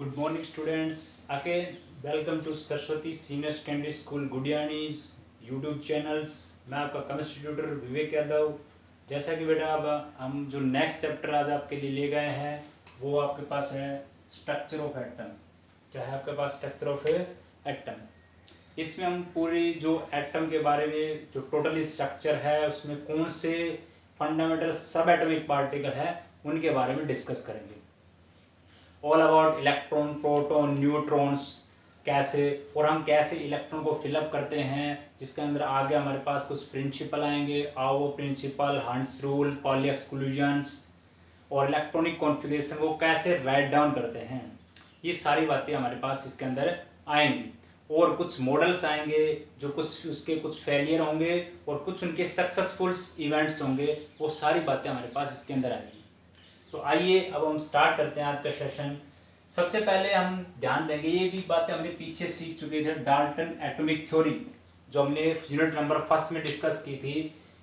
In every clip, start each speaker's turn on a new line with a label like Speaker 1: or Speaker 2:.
Speaker 1: Good morning, students. Again, welcome to Saraswati senior secondary school गुडियानीज YouTube channels. मैं आपका chemistry tutor विवेक यादव। जैसा कि बेटा अब हम जो नेक्स्ट चैप्टर आज आपके लिए ले गए हैं वो आपके पास है स्ट्रक्चर ऑफ एटम। क्या है आपके पास? Structure of atom. इसमें हम पूरी जो एटम के बारे में जो टोटल स्ट्रक्चर है उसमें कौन से फंडामेंटल सब एटॉमिक पार्टिकल है उनके बारे में डिस्कस करेंगे। All about electron, proton, neutrons कैसे और हम कैसे इलेक्ट्रॉन को फिलअप करते हैं, जिसके अंदर आगे हमारे पास कुछ प्रिंसिपल आएंगे, aufbau principle, hunds rule, pauli exclusions और इलेक्ट्रॉनिक कॉन्फ़िगरेशन को कैसे राइट डाउन करते हैं। ये सारी बातें हमारे पास इसके अंदर आएंगी और कुछ मॉडल्स आएंगे जो कुछ उसके कुछ फेलियर होंगे और कुछ उनके सक्सेसफुल इवेंट्स होंगे। वो सारी बातें हमारे पास इसके अंदर आएंगी। तो आइए अब हम स्टार्ट करते हैं आज का सेशन। सबसे पहले हम ध्यान देंगे, ये भी बातें हमने पीछे सीख चुके थे, डाल्टन एटॉमिक थ्योरी जो हमने यूनिट नंबर 1 में डिस्कस की थी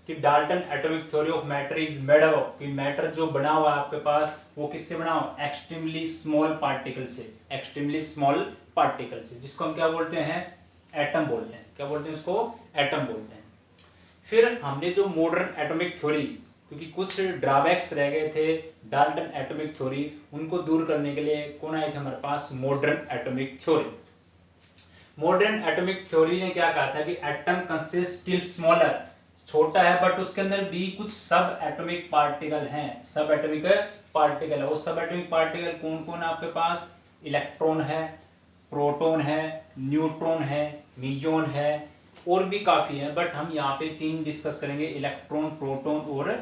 Speaker 1: कि Dalton atomic theory of matter is made up, कि मैटर जो बना हुआ है आपके पास वो किससे बना हुआ? एक्सट्रीमली स्मॉल पार्टिकल से, एक्सट्रीमली स्मॉल पार्टिकल से, जिसको हम क्या बोलते हैं? एटम बोलते हैं। क्या बोलते हैं उसको? एटम बोलते हैं। फिर हमने जो मॉडर्न एटॉमिक थ्योरी, क्योंकि कुछ ड्रॉबैक्स रह गए थे डाल्टन एटॉमिक थ्योरी, उनको दूर करने के लिए कौन आए थे हमारे पास? Modern atomic theory. Modern atomic theory ने क्या कहा था कि एटम कंसिस्ट स्टिल स्मॉलर, छोटा है बट उसके अंदर भी कुछ सब एटॉमिक पार्टिकल हैं। सब एटॉमिक पार्टिकल है। वो सब एटॉमिक पार्टिकल कौन कौन है आपके पास? इलेक्ट्रॉन है, प्रोटॉन है, न्यूट्रॉन है, म्यूऑन है और भी काफी है, बट हम यहाँ पे 3 डिस्कस करेंगे, इलेक्ट्रॉन, प्रोटॉन और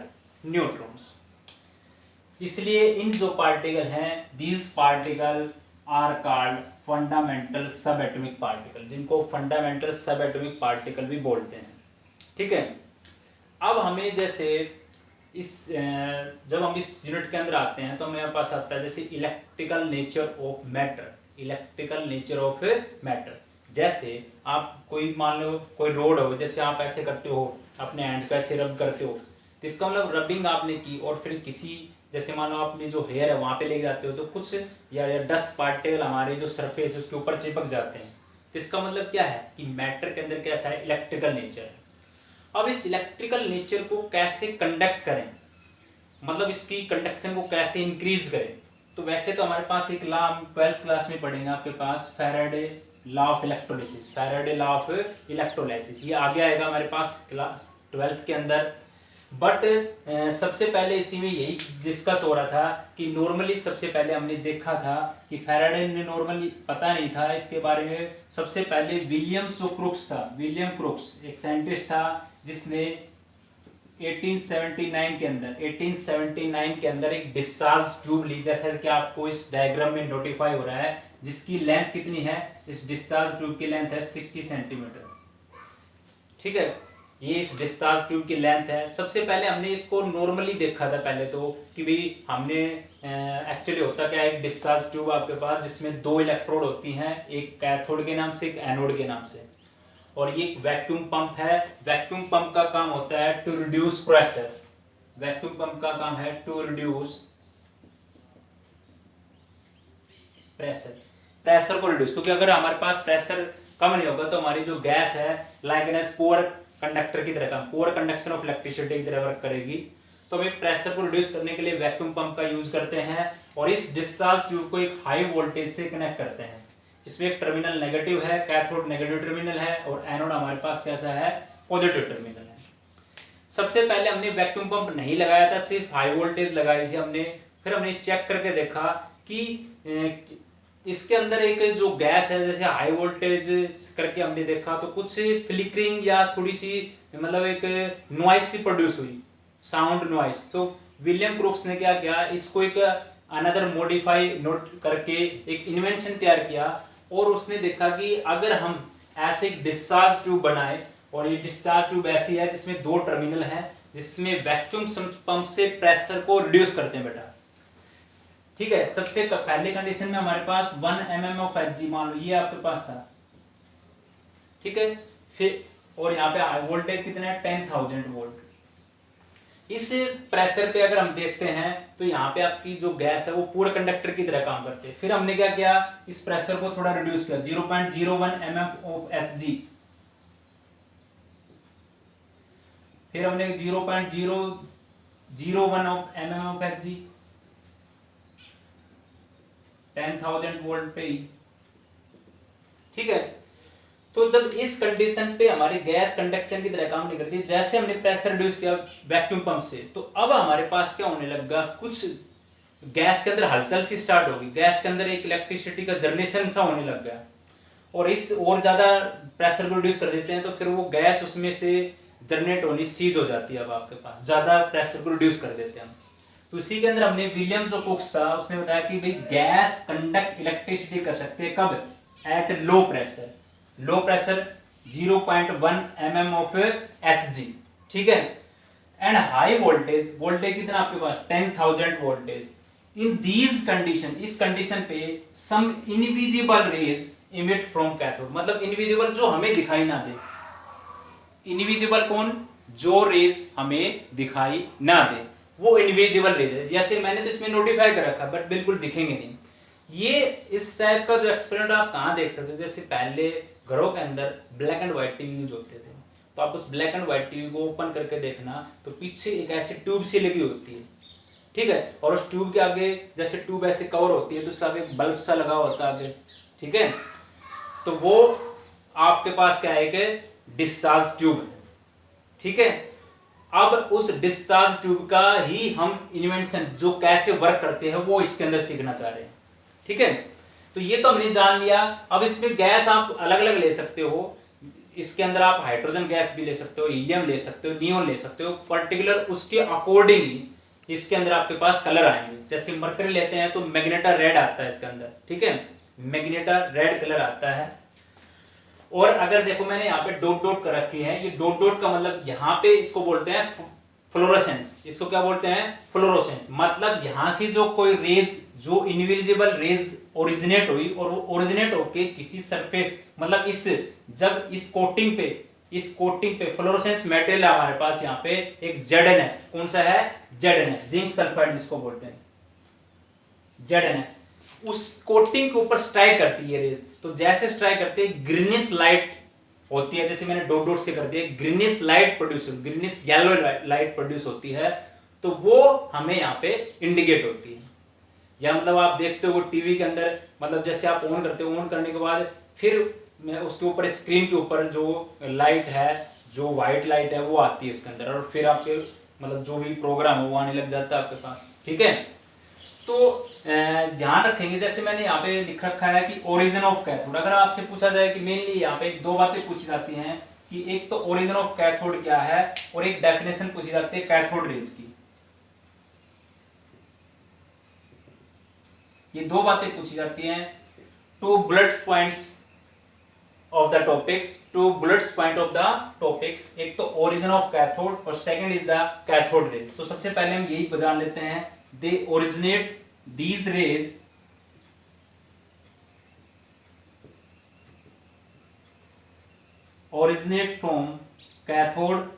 Speaker 1: न्यूट्रॉन्स। इसलिए इन जो पार्टिकल हैं, these particle are called fundamental subatomic particle, जिनको फंडामेंटल सब एटॉमिक पार्टिकल भी बोलते हैं। ठीक है। अब हमें जैसे जब हम इस यूनिट के अंदर आते हैं तो हमें पास आता है जैसे electrical nature of matter. Electrical nature of matter, जैसे आप कोई मान लो कोई रोड हो, जैसे आप ऐसे करते हो अपने हैंड पे ऐसे रब करते हो, तो इसका मतलब रबिंग आपने की और फिर किसी जैसे मान लो आपने जो हेयर है वहां पे लेके जाते हो तो कुछ या डस्ट पार्टिकल हमारे जो सरफेस है उसके ऊपर चिपक जाते हैं। तो इसका मतलब क्या है कि मैटर के अंदर कैसा है? इलेक्ट्रिकल नेचर है। अब इस इलेक्ट्रिकल नेचर को कैसे कंडक्ट करें, मतलब इसकी कंडक्शन को कैसे इंक्रीज करें? तो वैसे तो हमारे पास एक लॉ 12th क्लास में पढ़ेंगे आपके पास, Faraday law of electrolysis. Faraday law of electrolysis ये आगे आएगा हमारे पास क्लास 12th के अंदर। बट सबसे पहले इसी में यही डिस्कस हो रहा था कि नॉर्मली सबसे पहले हमने देखा था कि फैराडे ने नॉर्मली पता नहीं था इसके बारे में। सबसे पहले विलियम क्रूक्स था। विलियम क्रूक्स एक साइंटिस्ट था जिसने 1879 के अंदर एक डिस्चार्ज ट्यूब ली, जैसे कि आपको इस डायग्राम में नोटिफाई हो रहा है, जिसकी लेंथ कितनी है? इस डिस्चार्ज ट्यूब की लेंथ है 60 सेंटीमीटर। ठीक है, ये इस डिस्चार्ज ट्यूब की लेंथ है। सबसे पहले हमने इसको नॉर्मली देखा था पहले तो कि भाई हमने एक्चुअली होता क्या है, एक डिस्चार्ज ट्यूब आपके पास जिसमें 2 इलेक्ट्रोड होती हैं, एक कैथोड के नाम से, एक एनोड के नाम से, और ये एक वैक्यूम पंप है। वैक्यूम पंप का काम होता है to reduce pressure. Vacuum pump का काम है टू रिड्यूस प्रेशर को रिड्यूस, क्योंकि अगर हमारे पास प्रेशर कम नहीं होगा तो हमारी जो गैस है लाइक एन पुअर कंडक्टर की तरह, पुअर कंडक्शन ऑफ इलेक्ट्रिसिटी की तरह वर्क करेगी। तो हमें प्रेशर को रिड्यूस करने के लिए वैक्यूम पंप का यूज करते हैं और इस डिस्चार्ज ट्यूब को एक हाई वोल्टेज से कनेक्ट करते हैं। इसमें एक टर्मिनल नेगेटिव है, कैथोड नेगेटिव टर्मिनल है, और एनोड हमारे पास कैसा है? पॉजिटिव टर्मिनल है। सबसे पहले हमने वैक्यूम पंप नहीं लगाया था, सिर्फ हाई वोल्टेज लगाई थी हमने। फिर हमने चेक करके देखा कि इसके अंदर एक जो गैस है, जैसे हाई वोल्टेज करके हमने देखा तो कुछ फ्लिकरिंग या थोड़ी सी मतलब एक नॉइस सी प्रोड्यूस हुई, साउंड नॉइस। तो विलियम क्रूक्स ने क्या किया, इसको एक अनदर मॉडिफाई नोट करके एक इन्वेंशन तैयार किया और उसने देखा कि अगर हम ऐसे एक डिस्चार्ज ट्यूब बनाए, और ये डिस्चार्ज ट्यूब ऐसी है जिसमें 2 टर्मिनल है, जिसमें वैक्यूम पंप से प्रेशर को रिड्यूस करते हैं बेटा। ठीक है, सबसे पहले कंडीशन में हमारे पास 1 mm ऑफ Hg मान लो ये आपके पास था। ठीक है, फिर और यहाँ पे वोल्टेज कितना है? 10,000 वोल्ट। इस प्रेशर पे अगर हम देखते हैं तो यहाँ पे आपकी जो गैस है वो पूरे कंडक्टर की तरह काम करते हैं। फिर हमने क्या किया, इस प्रेशर को थोड़ा रिड्यूस किया, 0.01 mm ऑफ Hg, फिर हमने 0.001 of mm of Hg 10,000 volt पे ही, ठीक है। तो जब इस कंडीशन पे हमारी गैस कंडक्शन की तरह काम नहीं करती, जैसे हमने प्रेशर रिड्यूस किया वैक्यूम पंप से, तो अब हमारे पास क्या होने लगा, कुछ गैस के अंदर हलचल सी स्टार्ट होगी, गैस के अंदर एक इलेक्ट्रिसिटी का जनरेशन सा होने लग गया। और इस और ज्यादा प्रेशर को रिड्यूस कर देते हैं तो फिर वो गैस उसमें से जनरेट होनी सीज हो जाती है। अब आपके पास ज्यादा प्रेशर को रिड्यूस कर देते हैं। तो इसी के अंदर हमने विलियम जो कुक्स था उसने बताया कि भाई गैस कंडक्ट इलेक्ट्रिसिटी कर सकते हैं कब, at low pressure, low pressure 0.1 mm of Hg, ठीक है। एंड हाई वोल्टेज, वोल्टेज कितना आपके पास 10,000 वोल्टेज। इन दीज कंडीशन, इस कंडीशन पे some invisible rays emit from cathode, मतलब इनविजिबल जो हमें दिखाई ना दे, इनविजिबल कौन, जो रेज हमें दिखाई ना दे वो इनविजिबल रेज है। जैसे मैंने तो इसमें नोटिफाई कर रखा बट बिल्कुल दिखेंगे नहीं। ये इस टाइप का जो एक्सपेरिमेंट आप कहाँ देख सकते हो, जैसे पहले घरों के अंदर black and white TV use होते थे, तो आप उस ब्लैक एंड व्हाइट टीवी को ओपन करके देखना तो पीछे एक ऐसी ट्यूब सी लगी होती है, ठीक है, और उस ट्यूब के आगे जैसे ट्यूब ऐसे कवर होती है तो उसका आगे बल्ब सा लगा होता है आगे, ठीक है। तो वो आपके पास क्या है कि डिस्चार्ज ट्यूब है, ठीक है। अब उस डिस्चार्ज ट्यूब का ही हम इन्वेंशन जो कैसे वर्क करते हैं वो इसके अंदर सीखना चाह रहे हैं, ठीक है। तो ये तो हमने जान लिया। अब इसमें गैस आप अलग अलग ले सकते हो, इसके अंदर आप हाइड्रोजन गैस भी ले सकते हो, हीलियम ले सकते हो, नियोन ले सकते हो, पर्टिकुलर उसके अकॉर्डिंग ही इसके अंदर आपके पास कलर आएंगे। जैसे मरकरी लेते हैं तो मैग्नेटा रेड आता है इसके अंदर, ठीक है, मैग्नेटा रेड कलर आता है। और अगर देखो मैंने यहाँ पे डॉट डॉट कर रखी है, ये डॉट डॉट का मतलब यहाँ पे इसको बोलते हैं फ्लोरोसेंस, इसको क्या बोलते हैं, फ्लोरोसेंस। मतलब यहाँ से जो कोई रेज, जो इनविजिबल रेज ओरिजिनेट हुई और वो ओरिजिनेट होके किसी सरफेस, मतलब इस जब इस कोटिंग पे फ्लोरोसेंस मेटेरियल है हमारे पास यहाँ पे एक ZnS, कौन सा है, ZnS, जिंक सल्फाइड जिसको बोलते हैं ZnS, उस कोटिंग के ऊपर स्ट्राइक करती है रेज। तो जैसे स्ट्राइक करते हैं ग्रीनिश लाइट होती है, जैसे मैंने डॉट डॉट से कर दिया, greenish light produce, greenish yellow light produce होती है, तो वो हमें यहाँ पे इंडिकेट होती है। या मतलब आप देखते हो टीवी के अंदर, मतलब जैसे आप ऑन करते हो, ऑन करने के बाद फिर उसके ऊपर स्क्रीन के ऊपर जो लाइट है, जो व्हाइट लाइट है वो आती है उसके अंदर, और फिर आपके मतलब जो भी प्रोग्राम है वो आने लग जाता है आपके पास, ठीक है। तो ध्यान रखेंगे, जैसे मैंने यहाँ पे लिख रखा है कि ओरिजिन ऑफ कैथोड। अगर आपसे पूछा जाए कि मेनली यहाँ पे दो बातें पूछी जाती हैं कि एक तो ओरिजिन ऑफ कैथोड क्या है और एक डेफिनेशन पूछी जाती है कैथोड रेज की। ये दो बातें पूछी जाती हैं। To bullet points of the topics, to bullets point of the topics, एक तो ओरिजिन ऑफ कैथोड और second is the cathode raise. तो सबसे पहले हम यही जान लेते हैं, they originate, these rays originate from cathode,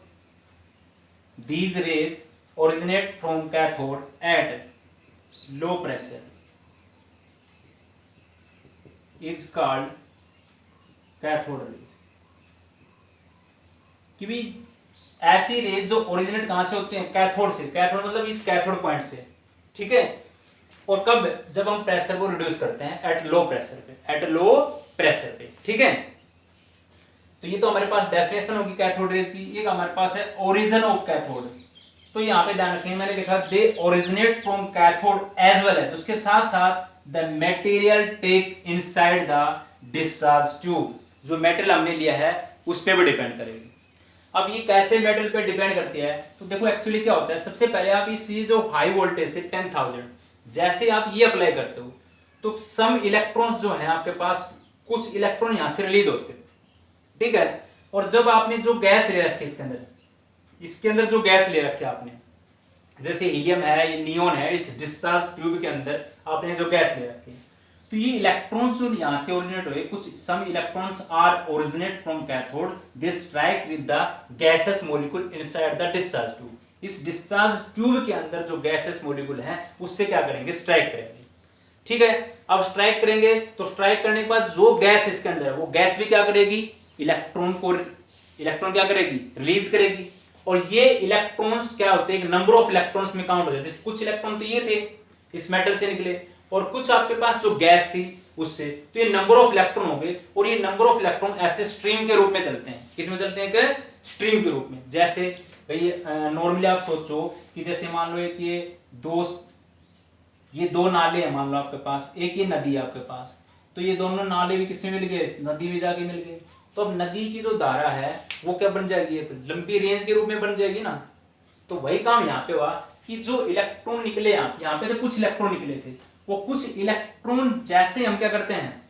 Speaker 1: these rays originate from cathode at low pressure is called cathode rays। कि भी ऐसी रेज जो ओरिजिनेट कहां से होती हैं, कैथोड से, कैथोड मतलब इस कैथोड पॉइंट से, ठीक है। और कब, जब हम प्रेशर को रिड्यूस करते हैं एट लो प्रेशर पे, एट लो प्रेशर पे, ठीक है। तो ये तो हमारे पास डेफिनेशन होगी कैथोड रेज की। एक हमारे पास है ओरिजिन ऑफ कैथोड। तो यहाँ पे ध्यान रखें, मैंने लिखा they originate from cathode as well as, उसके साथ साथ the material take inside the discharge tube, जो मटेरियल हमने लिया है उस पर भी डिपेंड करेगी। अब ये कैसे मेटल पे डिपेंड करती है, तो देखो एक्चुअली क्या होता है, सबसे पहले आप इस जो हाई वोल्टेज थे 10,000, जैसे आप ये अप्लाई करते हो तो सम इलेक्ट्रॉन्स जो है आपके पास, कुछ इलेक्ट्रॉन यहां से रिलीज होते हैं, ठीक है। और जब आपने जो गैस ले रखी है इसके अंदर जो गैस ले रखी है आपने, जैसे हीलियम है, ये नियोन है, इस डिस्चार्ज ट्यूब के अंदर आपने जो गैस ले रखी है, तो ये इलेक्ट्रॉन्स जो यहां से ओरिजिनेट हुए, कुछ some electrons are originate from cathode, they strike with the gases molecule inside the discharge tube. इस डिस्चार्ज ट्यूब के अंदर जो गैसेस मॉलिक्यूल हैं उससे क्या करेंगे, स्ट्राइक करेंगे। ठीक है, अब स्ट्राइक करेंगे तो स्ट्राइक करने के बाद जो गैस इसके अंदर है वो गैस भी क्या करेगी, इलेक्ट्रॉन क्या करेगी, रिलीज करेगी। और ये इलेक्ट्रॉन्स क्या होते हैं, नंबर ऑफ इलेक्ट्रॉन्स में काउंट हो जाते हैं। कुछ इलेक्ट्रॉन तो ये थे इस मेटल से निकले और कुछ आपके पास जो गैस थी उससे, तो ये नंबर ऑफ इलेक्ट्रॉन हो गए। और ये नंबर ऑफ इलेक्ट्रॉन ऐसे स्ट्रीम के रूप में चलते हैं। किसमें चलते हैं, कि स्ट्रीम के रूप में। जैसे भाई नॉर्मली आप सोचो कि जैसे मान लो कि ये दो नाले हैं, मान लो आपके पास, एक ये नदी है आपके पास, तो ये दोनों नाले भी किसमें मिल गए, नदी में जाके मिल गए। तो अब नदी की जो धारा है वो क्या बन जाएगी, एक लंबी रेंज के रूप में बन जाएगी ना। तो वही काम यहाँ पे हुआ कि जो इलेक्ट्रॉन निकले, यहाँ पे तो कुछ इलेक्ट्रॉन निकले थे, वो कुछ इलेक्ट्रॉन जैसे हम क्या करते हैं,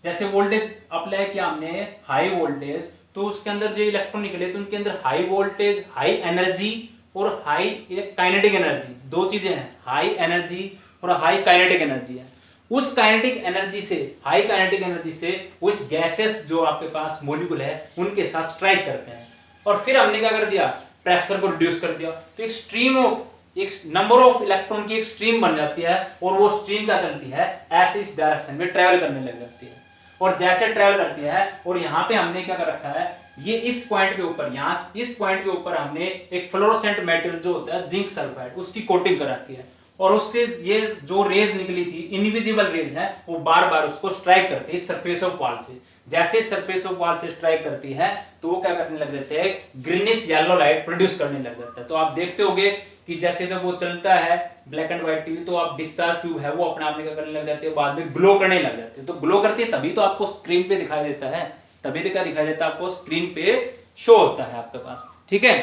Speaker 1: जैसे वोल्टेज अप्लाई किया हमने हाई वोल्टेज, तो उसके अंदर जो इलेक्ट्रॉन निकले तो उनके अंदर हाई वोल्टेज, हाई एनर्जी और हाई काइनेटिक एनर्जी, दो चीजें हैं, हाई एनर्जी और हाई काइनेटिक एनर्जी है। उस काइनेटिक एनर्जी से, हाई काइनेटिक एनर्जी से उस गैसेस जो आपके पास मॉलिक्यूल है उनके साथ स्ट्राइक करते हैं। और फिर हमने क्या कर दिया, प्रेशर को रिड्यूस कर दिया, तो एक स्ट्रीम ऑफ, एक नंबर ऑफ इलेक्ट्रॉन की एक स्ट्रीम बन जाती है। और वो स्ट्रीम क्या चलती है, ऐसे इस डायरेक्शन में ट्रेवल करने लग जाती है। और जैसे ट्रेवल करती है, और यहाँ पे हमने क्या कर रखा है, ये इस पॉइंट के ऊपर, यहाँ इस पॉइंट के ऊपर हमने एक फ्लोरोसेंट मेटल जो होता है जिंक सल्फाइड, उसकी कोटिंग कर रखी है। और उससे ये जो रेज निकली थी, इनविजिबल रेज है, वो बार बार उसको स्ट्राइक करती है सरफेस ऑफ वॉल से। जैसे सरफेस ऑफ वॉल से स्ट्राइक करती है तो वो क्या करने लग जाते हैं, ग्रीनिश येलो लाइट प्रोड्यूस करने लग जाता है। तो आप देखते होगे कि जैसे जब वो चलता है ब्लैक एंड व्हाइट टीवी, तो आप डिस्चार्ज ट्यूब है वो अपने आप में क्या करने लग जाते हैं, बाद में ग्लो करने लग जाते हैं। तो ग्लो करती है तभी तो आपको स्क्रीन पे दिखाई देता है, तभी तो क्या दिखाई देता है आपको, स्क्रीन पे शो होता है आपके पास। ठीक है,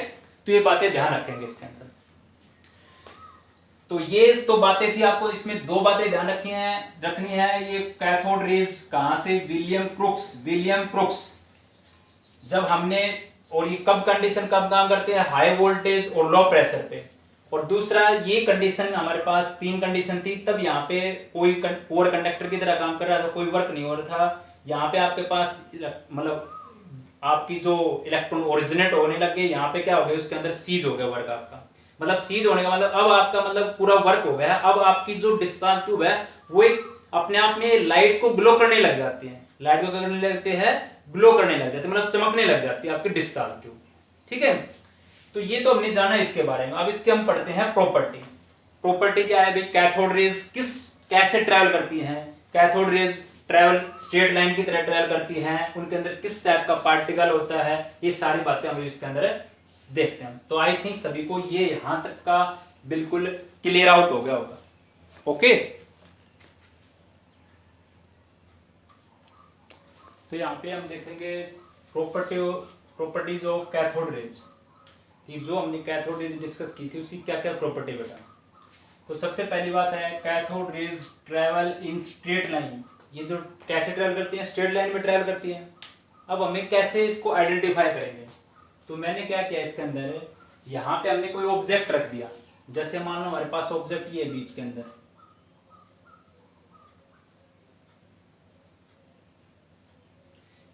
Speaker 1: तो ये बातें ध्यान रखेंगे इसके अंदर। तो ये तो बातें थी, आपको इसमें दो बातें ध्यान रखनी है। ये कैथोड रेज कहां से, विलियम क्रुक्स जब हमने, और ये कब कंडीशन कब काम करते हैं, हाई वोल्टेज और लो प्रेशर पे। और दूसरा ये कंडीशन हमारे पास तीन कंडीशन थी, तब यहाँ पे कोई पुअर कंडक्टर की तरह काम कर रहा था, कोई वर्क नहीं हो रहा था। यहाँ पे आपके पास मतलब आपकी जो इलेक्ट्रॉन ओरिजिनेट होने लग गए, यहाँ पे क्या हो गया, उसके अंदर सीज हो गया वर्क आपका। मतलब सीज होने का मतलब अब आपका मतलब पूरा वर्क हो गया। अब आपकी जो डिस्चार्ज ट्यूब है वो एक अपने आप में लाइट को ग्लो करने लग जाती है, लाइट को करने लगते हैं, ग्लो करने लग जाते हैं, मतलब चमकने लग जाती है आपकी डिस्चार्ज ट्यूब। ठीक है, तो ये तो हमने जाना इसके बारे में। अब इसके हम पढ़ते हैं प्रॉपर्टी क्या है भाई, कैथोड रेज कैसे ट्रैवल करती हैं। Cathode rays travel straight line की तरह ट्रैवल करती हैं, उनके अंदर किस टाइप का पार्टिकल होता है, ये सारी बातें हम इसके अंदर देखते हैं। तो आई थिंक सभी को ये यहां तक का बिल्कुल क्लियर आउट हो गया होगा। ओके, तो यहाँ पे हम देखेंगे प्रॉपर्टीज ऑफ कैथोड रेज। जो हमने कैथोड रेज डिस्कस की थी उसकी क्या क्या प्रॉपर्टी बेटा। तो सबसे पहली बात है, cathode raise travel in straight line. ये जो कैसे ट्रेवल करती हैं, स्ट्रेट लाइन में ट्रेवल करती हैं। अब हमें कैसे इसको आइडेंटिफाई करेंगे, तो मैंने क्या किया इसके अंदर, यहाँ पे हमने कोई ऑब्जेक्ट रख दिया। जैसे मान लो हमारे पास ऑब्जेक्ट ये बीच के अंदर,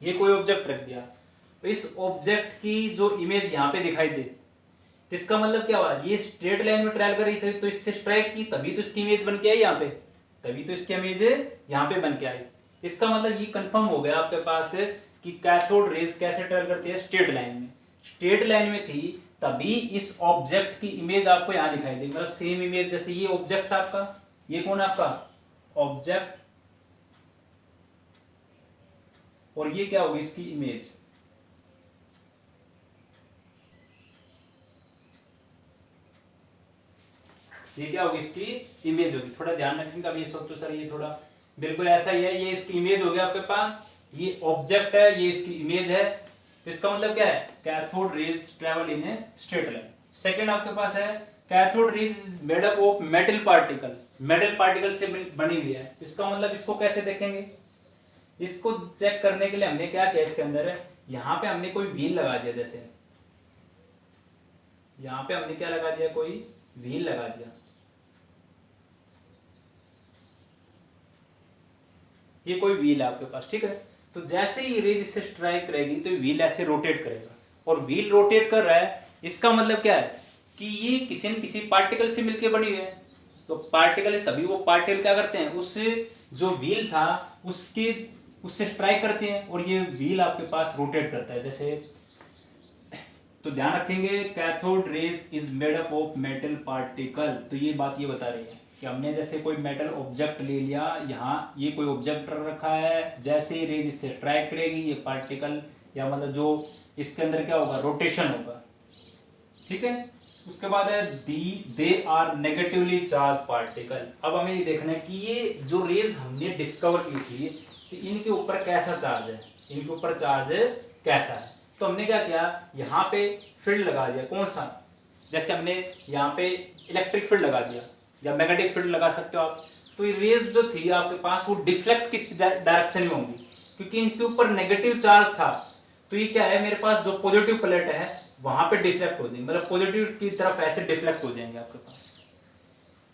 Speaker 1: ये कोई ऑब्जेक्ट रख दिया, तो इस ऑब्जेक्ट की जो इमेज यहाँ पे दिखाई दे, तो इसका मतलब क्या हुआ, ये स्ट्रेट लाइन में ट्रैवल कर रही थी तो इससे स्ट्राइक की, तभी तो इसकी इमेज बन के आई यहाँ पे, तभी तो इसकी इमेज यहाँ पे बन के आई। इसका मतलब ये कंफर्म हो गया आपके पास कि कैथोड रेज कैसे ट्रैवल करती है, स्ट्रेट लाइन में। स्ट्रेट लाइन में थी तभी इस ऑब्जेक्ट की इमेज आपको यहां दिखाई देगी, मतलब सेम इमेज। जैसे ये ऑब्जेक्ट आपका, ये कौन आपका ऑब्जेक्ट, और ये क्या होगी इसकी इमेज। ये क्या होगी इसकी इमेज होगी। थोड़ा ध्यान रखेंगे। अब ये सोचो सर ये थोड़ा बिल्कुल ऐसा ही है, ये इसकी इमेज हो गया आपके पास, ये ऑब्जेक्ट है, ये इसकी इमेज है। इसका मतलब क्या है, cathode raise travel in a straight line. Second आपके पास है, cathode raise made up of metal particle, metal particle से बनी हुई है। इसका मतलब इसको कैसे देखेंगे, इसको चेक करने के लिए हमने क्या किया, इसके अंदर यहाँ पे हमने कोई व्हील लगा दिया। जैसे यहाँ पे हमने क्या लगा दिया, कोई व्हील लगा दिया। ये कोई व्हील है आपके पास, ठीक है। तो जैसे ही रेज इससे स्ट्राइक करेगी तो व्हील ऐसे रोटेट करेगा, और व्हील रोटेट कर रहा है, इसका मतलब क्या है, कि ये किसी न किसी पार्टिकल से मिलके बनी हुई है। तो पार्टिकल है तभी वो पार्टिकल क्या करते हैं, उस जो व्हील था उससे स्ट्राइक करते हैं और ये व्हील आपके पास रोटेट करता है जैसे। तो ध्यान रखेंगे cathode rays is made up of metal particle. तो ये बात ये बता रही है कि हमने जैसे कोई मेटल ऑब्जेक्ट ले लिया, यहाँ ये कोई ऑब्जेक्ट रखा है, जैसे ही रेज इससे स्ट्राइक करेगी ये पार्टिकल या मतलब जो इसके अंदर क्या होगा, रोटेशन होगा, ठीक है। उसके बाद है they are negatively charge particle. अब हमें ये देखना है कि ये जो रेज हमने डिस्कवर की थी कि इनके ऊपर कैसा चार्ज है, इनके ऊपर चार्ज कैसा है। तो हमने क्या किया, यहाँ पे फील्ड लगा दिया, कौन सा, जैसे हमने यहाँ पे इलेक्ट्रिक फील्ड लगा दिया या मैग्नेटिक फील्ड लगा सकते हो आप। तो ये रेज जो थी आपके पास वो डिफ्लेक्ट किस डायरेक्शन में होंगी, क्योंकि इनके ऊपर नेगेटिव चार्ज था। तो ये क्या है, मेरे पास जो पॉजिटिव प्लेट है वहां पे डिफ्लेक्ट हो जाएंगे, मतलब पॉजिटिव की तरफ ऐसे डिफ्लेक्ट हो जाएंगे आपके पास।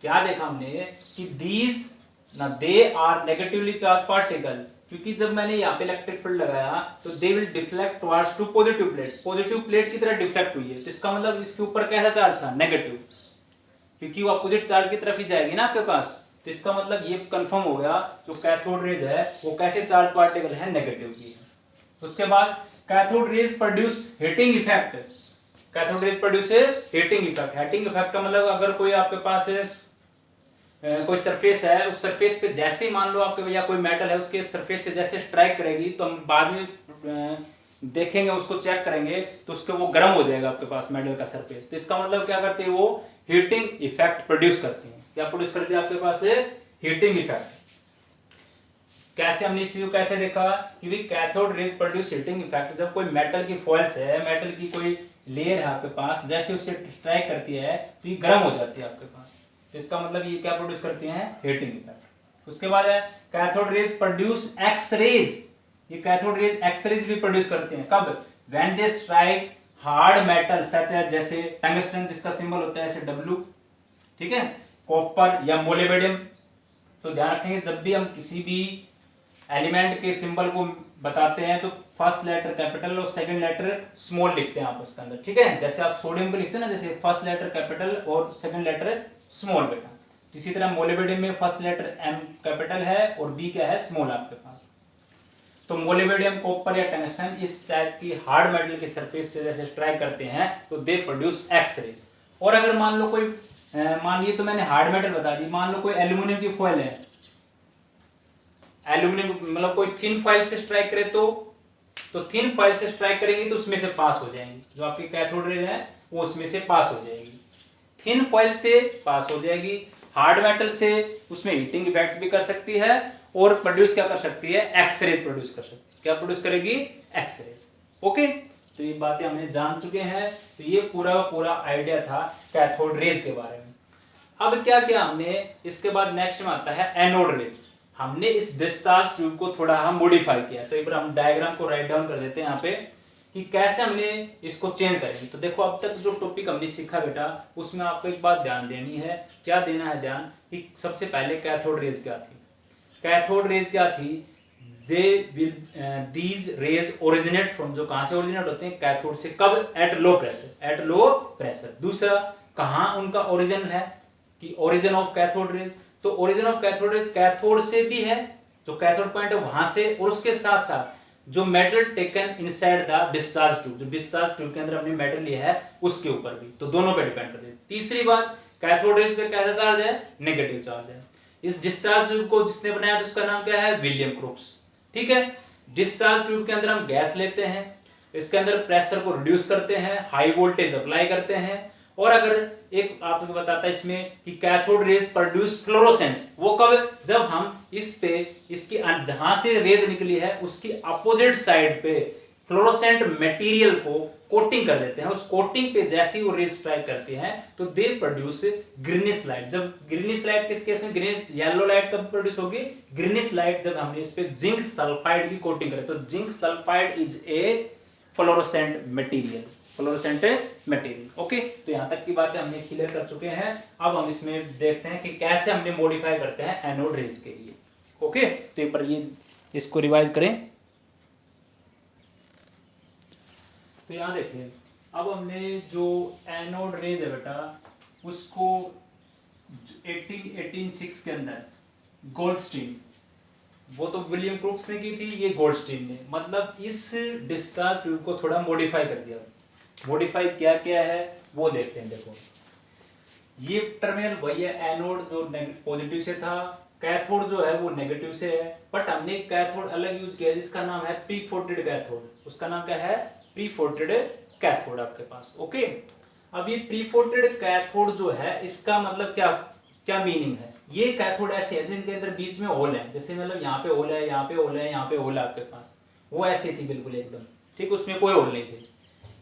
Speaker 1: क्या देखा हमने कि दीज ना they are negatively charge particle, क्योंकि जब मैंने यहाँ पे इलेक्ट्रिक फील्ड लगाया तो they will deflect towards to positive plate, positive plate की तरह डिफ्लेक्ट हुई है। तो इसका मतलब इसके ऊपर कैसा चार्ज था, नेगेटिव, क्योंकि वो अपोजिट चार्ज की तरफ ही जाएगी ना आपके पास। तो इसका मतलब ये कंफर्म हो गया जो कैथोड रेज है वो कैसे चार्ज पार्टिकल है, नेगेटिव की। उसके बाद cathode rays produce heating effect. Cathode rays produce heating effect. Heating effect का मतलब अगर कोई आपके पास कोई सरफेस है, उस सरफेस पे जैसे ही मान लो आपके भैया कोई मेटल है उसके सरफेस से जैसे स्ट्राइक करेगी तो हम बाद में देखेंगे, उसको चेक करेंगे तो उसके वो गर्म हो जाएगा आपके पास मेटल का सरफेस। तो इसका मतलब क्या करते हैं, वो हीटिंग इफेक्ट प्रोड्यूस करते हैं। क्या प्रोड्यूस करते हैं आपके पास, हीटिंग इफेक्ट। कैसे हमने इस चीज को कैसे देखा कि भाई cathode rays produce heating effect, जब कोई मेटल की फॉइल्स है, मेटल की कोई लेयर है आपके पास, जैसे उससे स्ट्राइक करती है तो ये गर्म हो जाती है आपके पास। तो इसका मतलब ये क्या प्रोड्यूस करती हैं, हीटिंग इफेक्ट। उसके बाद है cathode rays produce X rays. ये कैथोड रेज एक्स रेज भी प्रोड्यूस करते हैं, कब, when they strike hard metal such as, जैसे टंगस्टन जिसका सिंबल होता है ऐसे W, ठीक है, कॉपर या मोलिब्डेनम। तो ध्यान रखेंगे जब भी हम किसी भी एलिमेंट के सिंबल को बताते हैं तो फर्स्ट लेटर कैपिटल और सेकंड लेटर स्मॉल लिखते हैं आप उसके अंदर, ठीक है। जैसे आप सोडियम को लिखते हैं ना, जैसे फर्स्ट लेटर कैपिटल और सेकंड लेटर स्मॉल बेटा। इसी तरह मोलिब्डेनम में फर्स्ट लेटर M कैपिटल है और B क्या है, स्मॉल आपके पास। तो मोलिब्डेनम, कॉपर या टंगस्टन इस टाइप की हार्ड मेटल के सरफेस से जैसे स्ट्राइक करते हैं तो दे प्रोड्यूस एक्स रेज। और अगर मान लो कोई मान लिए तो मैंने हार्ड मेटल बता दी, मान लो कोई एल्यूमिनियम की फॉइल है, एल्यूमिनियम मतलब कोई थिन फॉइल से स्ट्राइक करे तो थिन फॉइल से स्ट्राइक करेंगे तो उसमें से पास हो जाएंगी, जो आपकी कैथोड रेज है वो उसमें से पास हो जाएगी, थिन फॉइल से पास हो जाएगी। हार्ड मेटल से उसमें हीटिंग इफेक्ट भी कर सकती है और प्रोड्यूस क्या कर सकती है, एक्स रेज प्रोड्यूस कर सकती है। क्या प्रोड्यूस करेगी, एक्स रेज। ओके, तो ये बातें हमने जान चुके हैं। तो ये पूरा आइडिया था कैथोड रेज के बारे में। अब क्या किया हमने, इसके बाद नेक्स्ट में आता है एनोड रेज। हमने इस डिस्चार्ज ट्यूब को थोड़ा हम मॉडिफाई किया। तो एक बार हम डायग्राम को राइट डाउन कर देते हैं यहाँ पे कि कैसे हमने इसको चेंज करेंगे। तो देखो अब तक जो टॉपिक हमने सीखा बेटा, उसमें आपको एक बात ध्यान देनी है। क्या देना है ध्यान, कि सबसे पहले कैथोड रेज क्या थी। कैथोड रेज क्या थी, दीज रेज ओरिजिनेट फ्रॉम, जो कहां से ओरिजिनेट होते हैं, कैथोड से। कब, at low pressure, eight low pressure. दूसरा, कहां उनका ओरिजिन है, कि ओरिजिन ऑफ कैथोड रेज। तो origin of cathode rays cathode से भी है, जो कैथोड पॉइंट है वहां से, और उसके साथ साथ जो metal taken inside the discharge tube, जो डिस्चार्ज ट्यूब के अंदर हमने मेटल लिया है उसके ऊपर भी। तो दोनों पे डिपेंड करते हैं। तीसरी बात, कैथोड रेज पे कैसा चार्ज है, नेगेटिव चार्ज है। इस डिस्चार्ज ट्यूब को जिसने बनाया तो उसका नाम क्या है, विलियम क्रूक्स, ठीक है। डिस्चार्ज ट्यूब के अंदर हम गैस लेते हैं, इसके अंदर प्रेशर को रिड्यूस करते हैं, हाई वोल्टेज अप्लाई करते हैं, और अगर एक आपको बताता है इसमें कि कैथोड रेज प्रोड्यूस फ्लोरोसेंस। वो कब, जब हम इस पे इसकी जहां से रेज निकली है उसकी अपोजिट साइड पे फ्लोरोसेंट मटेरियल को कोटिंग कर देते हैं। उस कोटिंग पे जैसे ही वो रेज स्ट्राइक करते हैं तो दे प्रोड्यूस ग्रीनिश लाइट। जब ग्रीनिश लाइट किस केस में, ग्रीनिश येलो लाइट कब प्रोड्यूस होगी, ग्रीनिश लाइट जब हमने इस पे जिंक सल्फाइड की कोटिंग करें। तो zinc sulphide is a fluorescent material, fluorescent material. Okay, तो यहां तक की बातें हमने क्लियर कर चुके हैं। अब हम इसमें देखते हैं कि कैसे हमने मॉडिफाई करते हैं एनोड रेज के लिए। ओके, तो एक बार ये इसको रिवाइज करें। तो यहां देखिए अब हमने जो एनोड रेज है बेटा उसको 1886 के अंदर गोल्डस्टीन, वो तो विलियम क्रूक्स ने की थी, ये गोल्डस्टीन ने, मतलब इस डिस्चार्ज ट्यूब को थोड़ा मॉडिफाई कर दिया। मॉडिफाई क्या क्या है वो देखते हैं। देखो ये टर्मिनल वही है, एनोड जो पॉजिटिव से था, कैथोड जो है वो नेगेटिव से है, बट हमने कैथोड अलग यूज किया जिसका नाम है प्रीफोर्टेड कैथोड। उसका नाम क्या है? प्रीफोर्टेड कैथोड आपके पास। ओके, अब ये प्रीफोर्टेड कैथोड जो है इसका मतलब क्या क्या मीनिंग है? ये कैथोड ऐसे है जिनके अंदर बीच में होल है, जैसे मतलब यहाँ पे होल है, यहाँ पे होल है, यहाँ पे होल है आपके पास, वो ऐसी थी बिल्कुल एकदम ठीक, उसमें कोई होल नहीं थे।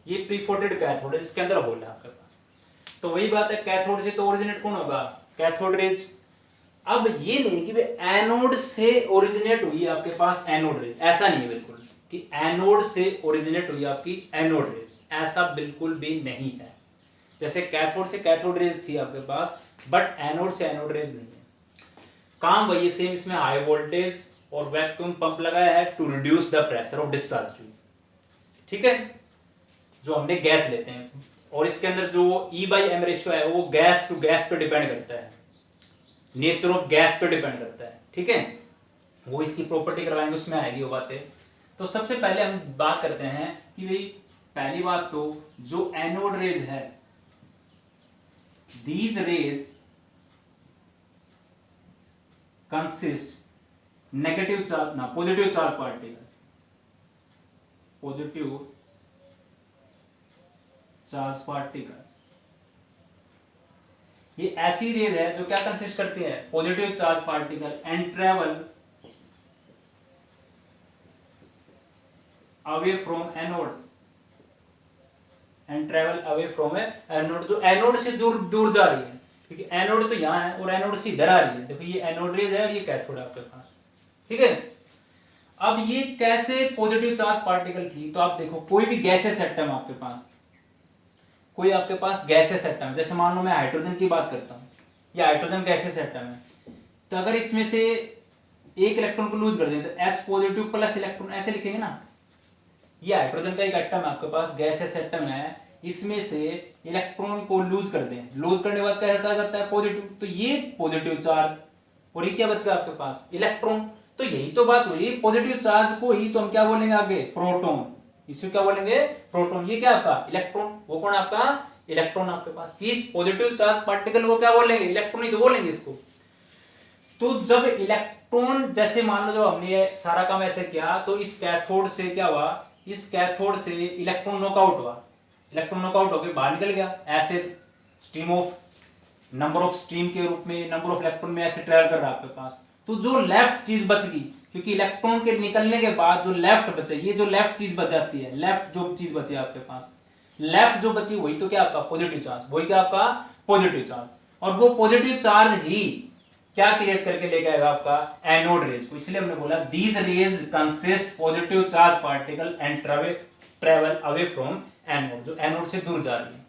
Speaker 1: ये प्रीफोर्टेड कैथोड है जिसके अंदर होल है आपके पास। तो वही बात है, कैथोड से तो ओरिजिनेट कौन होगा? Cathode rays. अब ये नहीं कि एनोड से ओरिजिनेट हुई आपके पास एनोड रेज, ऐसा नहीं है बिल्कुल कि एनोड से ओरिजिनेट हुई आपकी एनोड रेज, ऐसा बिल्कुल भी नहीं है। जैसे कैथोड से कैथोड रेज थी आपके पास, बट एनोड से एनोड रेज नहीं है। काम वही सेम, इसमें हाई वोल्टेज और वैक्यूम पंप लगाया है to reduce the pressure of discharge tube, ठीक है, जो हमने गैस लेते हैं। और इसके अंदर जो E/M रेशियो है वो गैस टू गैस पे डिपेंड करता है, नेचर ऑफ गैस पे डिपेंड करता है, ठीक है, वो इसकी प्रॉपर्टी करवाएंगे उसमें आएगी वो बातें। तो सबसे पहले हम बात करते हैं कि भाई पहली बात तो जो एनोड रेज है, these rays consist negative charge ना positive charge particle, positive charge particle, ये ऐसी रेज है जो क्या कंसिस्ट करती है? Positive charge particle, and travel away from anode, and travel away from anode, जो एनोड से दूर दूर जा रही है, क्योंकि एनोड तो यहाँ है और एनोड से इधर आ रही है। देखो ये एनोड रेज है और ये कैथोड है आपके पास, ठीक है। अब ये कैसे पॉजिटिव चार्ज पार्टिकल थी? तो आप देखो कोई भी गैसेस एटम आपके पास, कोई आपके पास गैसेस एटम, जैसे मान लो मैं हाइड्रोजन की बात करता हूँ, ये हाइड्रोजन गैसेस एटम है, तो अगर इसमें से एक इलेक्ट्रॉन को लूज कर दें तो H पॉजिटिव प्लस इलेक्ट्रॉन ऐसे लिखेंगे ना। ये हाइड्रोजन का एक एटम है आपके पास, गैसेस एटम है, इसमें से इलेक्ट्रॉन को लूज कर दें, लूज करने के बाद क्या आ जाता है? पॉजिटिव, तो ये पॉजिटिव चार्ज, और ये क्या बच गया आपके पास? इलेक्ट्रॉन। तो यही तो बात हुई, पॉजिटिव चार्ज को ही तो हम क्या बोलेंगे आगे? प्रोटॉन। इसे क्या बोलेंगे? प्रोटॉन। ये क्या आपका? इलेक्ट्रॉन। वो कौन आपका? इलेक्ट्रॉन आपके पास। इस पॉजिटिव चार्ज पार्टिकल को क्या बोलेंगे? इलेक्ट्रॉन ही तो बोलेंगे इसको। तो जब इलेक्ट्रॉन, जैसे मान लो जो हमने ये सारा काम ऐसे किया, तो इस कैथोड से क्या हुआ? इस कैथोड से इलेक्ट्रॉन नॉकआउट हुआ, इलेक्ट्रॉन नॉकआउट होकर बाहर निकल गया, ऐसे stream of number of stream के रूप में, नंबर ऑफ इलेक्ट्रॉन में ऐसे ट्रेवल कर रहा है आपके पास। तो जो लेफ्ट चीज बच गई, क्योंकि इलेक्ट्रॉन के निकलने के बाद जो लेफ्ट बचे, ये जो लेफ्ट चीज बच जाती है, लेफ्ट जो चीज बची आपके पास, लेफ्ट जो बची वही तो क्या आपका? Positive charge. वही क्या आपका? Positive charge. और वो पॉजिटिव चार्ज ही क्या क्रिएट करके लेके आएगा? आपका एनोड रेज को। इसलिए हमने बोला these raise consist positive charge particle and travel away from anode, जो एनोड से दूर जा रही है।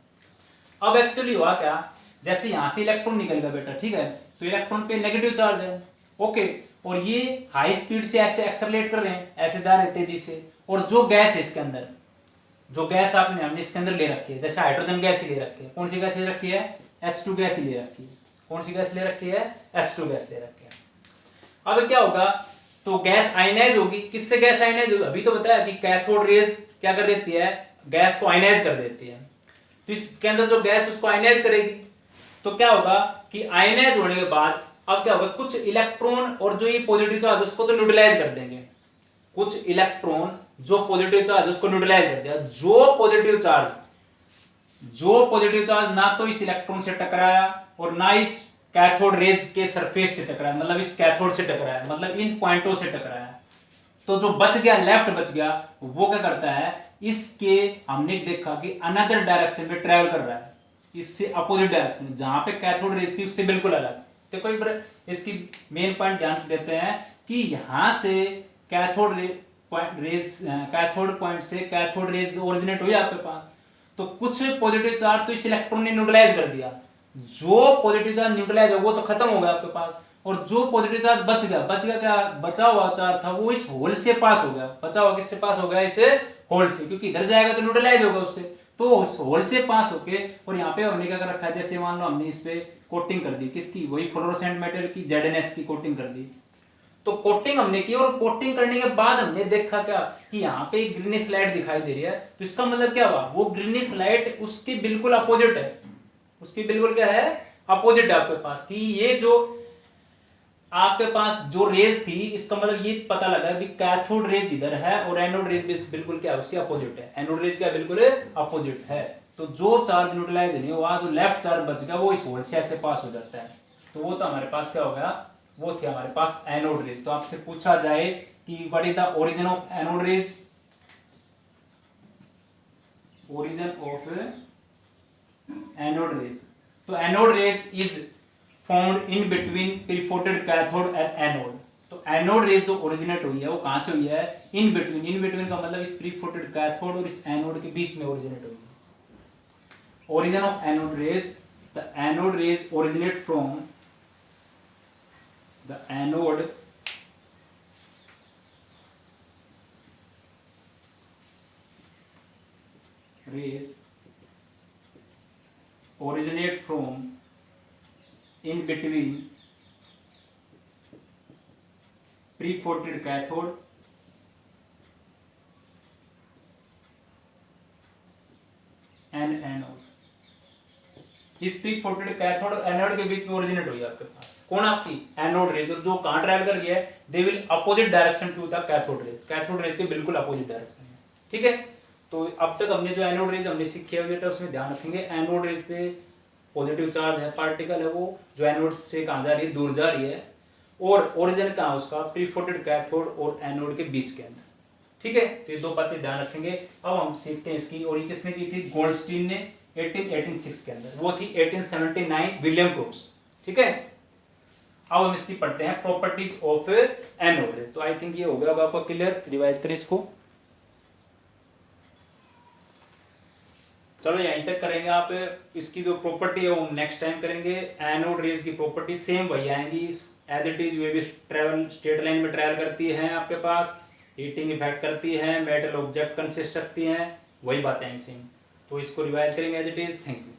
Speaker 1: अब एक्चुअली हुआ क्या? जैसे यहां से इलेक्ट्रॉन निकल गया बेटा, ठीक है, तो इलेक्ट्रॉन पे नेगेटिव चार्ज है, ओके, और ये हाई स्पीड से ऐसे एक्सेलरेट कर रहे हैं, ऐसे जा रहे हैं तेजी से, और जो गैस है इसके अंदर, जो गैस हमने इसके अंदर ले रखी है, जैसे हाइड्रोजन गैस ही ले रखी है, कौन सी गैस ले रखी है? H2 गैस ही ले रखी है। कौन सी गैस ले रखी है? H2 गैस ले रखी है। अब क्या होगा? तो गैस आयनाइज होगी। किससे गैस आयनाइज होगी? अभी तो बताया कि कैथोड रेज क्या कर देती है? गैस को आयनाइज कर देती है। तो इसके अंदर जो गैस उसको आयनाइज करेगी, तो क्या होगा कि आयनाइज होने के बाद अब क्या होगा? कुछ इलेक्ट्रॉन और जो ये पॉजिटिव चार्ज उसको तो न्यूट्रलाइज कर देंगे, कुछ इलेक्ट्रॉन जो पॉजिटिव चार्ज उसको न्यूट्रलाइज कर दिया। जो पॉजिटिव चार्ज ना तो इस इलेक्ट्रॉन से टकराया और ना इस कैथोड रेज के सरफेस से टकराया, मतलब इस कैथोड से टकराया, मतलब इन पॉइंटों से टकराया, तो जो बच गया, लेफ्ट बच गया, वो क्या करता है? इसके हमने देखा कि अनदर डायरेक्शन में ट्रेवल कर रहा है, इससे अपोजिट डायरेक्शन में, जहां पे कैथोड रेज थी उससे बिल्कुल अलग। देखो एक बार इसकी मेन पॉइंट ध्यान देते हैं कि यहां से कैथोड पॉइंट से कैथोड रेज ओरिजिनेट हुई आपके पास, तो कुछ पॉजिटिव चार्ज तो इस इलेक्ट्रॉन ने न्यूट्रलाइज कर दिया, जो पॉजिटिव चार्ज न्यूट्रलाइज हो वो तो खत्म हो गया आपके पास, और जो पॉजिटिव चार्ज बच गया क्या? बचा हुआ चार्ज था वो इस होल से पास हो गया। बचा हुआ किससे पास हो गया? इस होल से, क्योंकि इधर जाएगा तो न्यूट्रलाइज होगा उससे, तो होल से पास होके, और यहाँ पे हमने क्या कर रखा है, जैसे मान लो हमने इस पे कोटिंग कर दी, किसकी, वही फ्लोरोसेंट मेटेरियल की, ZnS की कोटिंग कर दी। तो कोटिंग हमने की, और कोटिंग करने के बाद हमने देखा क्या कि यहाँ पे एक ग्रीनिश लाइट दिखाई दे रही है, तो इसका मतलब क्या हुआ, वो ग्रीनिश लाइट उसकी बिल्कुल अपोजिट है, उसकी बिल्कुल क्या है, अपोजिट है आपके पास, कि ये जो आपके पास जो रेज थी, इसका मतलब ये पता लगा कि कैथोड रेज इधर है और एनोड रेज बिल्कुल क्या उसके अपोजिट है, एनोड रेज क्या बिल्कुल अपोजिट है। तो जो चार्ज न्यूट्रलाइज नहीं हुआ, जो लेफ्ट चार्ज बच गया, वो इस होल से ऐसे पास हो जाता है। तो वो तो हमारे पास क्या हो गया, वो थी हमारे पास एनोड रेज। तो आपसे पूछा जाए कि what is the origin of anode rays, origin of anode rays, तो anode rays is found in between perforated cathode and anode. तो एनोड रेज जो ओरिजिनेट हुई है वो कहां से हुई है, इन बिटवीन, इन बिटवीन का मतलब इस प्रीफोटेड कैथोड और इस एनोड के बीच में ओरिजिनेट हुई है। Origin of anode raise, the anode rays originate from the anode rays originate from in between pre-photoed cathode and anode। इस प्री-फोटेड कैथोड और एनोड के बीच में ओरिजिनेट हुई है आपके पास, कौन, आपकी एनोड रेज, और जो कहां ट्रैवल कर गया है, they will opposite direction to the cathode rays, cathode rays के बिल्कुल अपोजिट डायरेक्शन में। ठीक है, तो अब तक हमने जो एनोड रेज हमने सीखी है बेटा, उसमें ध्यान रखेंगे एनोड रेज पे पॉजिटिव चार्ज है, पार्टिकल है वो, जो एनोड से कहां जा रही है, दूर जा रही है, और ओरिजिन कहां उसका, प्री-फोटेड कैथोड और एनोड के बीच के अंदर। ठीक है, तो ये दो बातें ध्यान रखेंगे। अब हम सीखते हैं इसकी, और ये किसने की थी, गोल्डस्टीन ने 1886 के अंदर, वो थी 1879 विलियम क्रोक्स। ठीक है, अब हम इसकी पढ़ते हैं प्रॉपर्टीज ऑफ एनोड रेज। तो आई थिंक ये हो गया होगा आपका क्लियर, रिवाइज करें इसको। चलो यहीं तक करेंगे, आप इसकी जो प्रॉपर्टी है वो नेक्स्ट टाइम करेंगे। एनोड रेज की प्रॉपर्टी सेम वही आएंगी, एज इट इज, वे भी ट्रेवल स्ट्रेट लाइन में ट्रेवल करती है, आपके पास हीटिंग इफेक्ट करती है, मेटल ऑब्जेक्ट कंसिस्ट रखती हैं, वही बातें हैं सेम। तो इसको रिवाइज करेंगे as it is. Thank you.